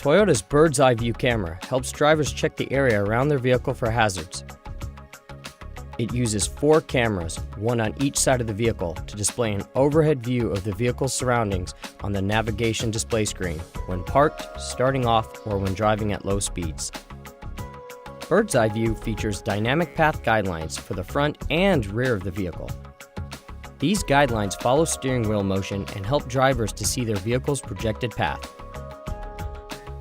Toyota's bird's eye view camera helps drivers check the area around their vehicle for hazards. It uses 4 cameras, one on each side of the vehicle, to display an overhead view of the vehicle's surroundings on the navigation display screen when parked, starting off, or when driving at low speeds. Bird's eye view features dynamic path guidelines for the front and rear of the vehicle. These guidelines follow steering wheel motion and help drivers to see their vehicle's projected path.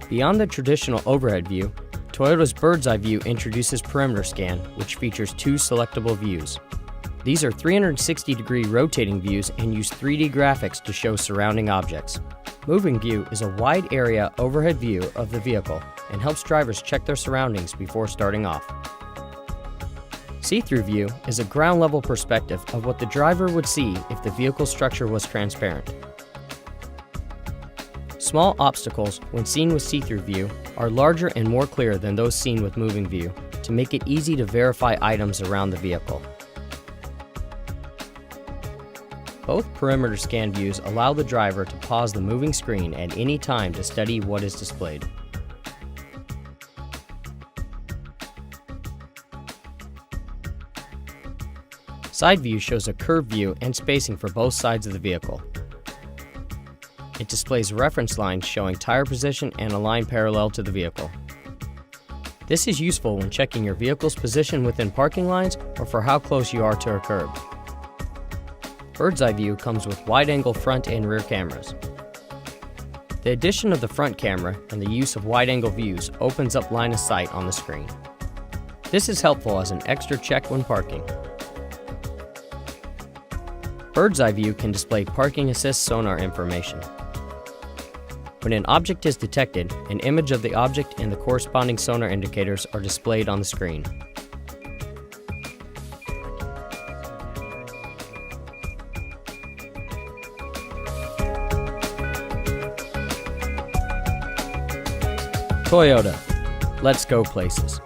Beyond the traditional overhead view, Toyota's bird's eye view introduces perimeter scan, which features 2 selectable views. These are 360-degree rotating views and use 3D graphics to show surrounding objects. Moving view is a wide area overhead view of the vehicle and helps drivers check their surroundings before starting off. See-through view is a ground-level perspective of what the driver would see if the vehicle structure was transparent. Small obstacles, when seen with see-through view, are larger and more clear than those seen with moving view to make it easy to verify items around the vehicle. Both perimeter scan views allow the driver to pause the moving screen at any time to study what is displayed. Side view shows a curved view and spacing for both sides of the vehicle. It displays reference lines showing tire position and a line parallel to the vehicle. This is useful when checking your vehicle's position within parking lines or for how close you are to a curb. Bird's eye view comes with wide-angle front and rear cameras. The addition of the front camera and the use of wide-angle views opens up line of sight on the screen. This is helpful as an extra check when parking. Bird's eye view can display parking assist sonar information. When an object is detected, an image of the object and the corresponding sonar indicators are displayed on the screen. Toyota. Let's go places.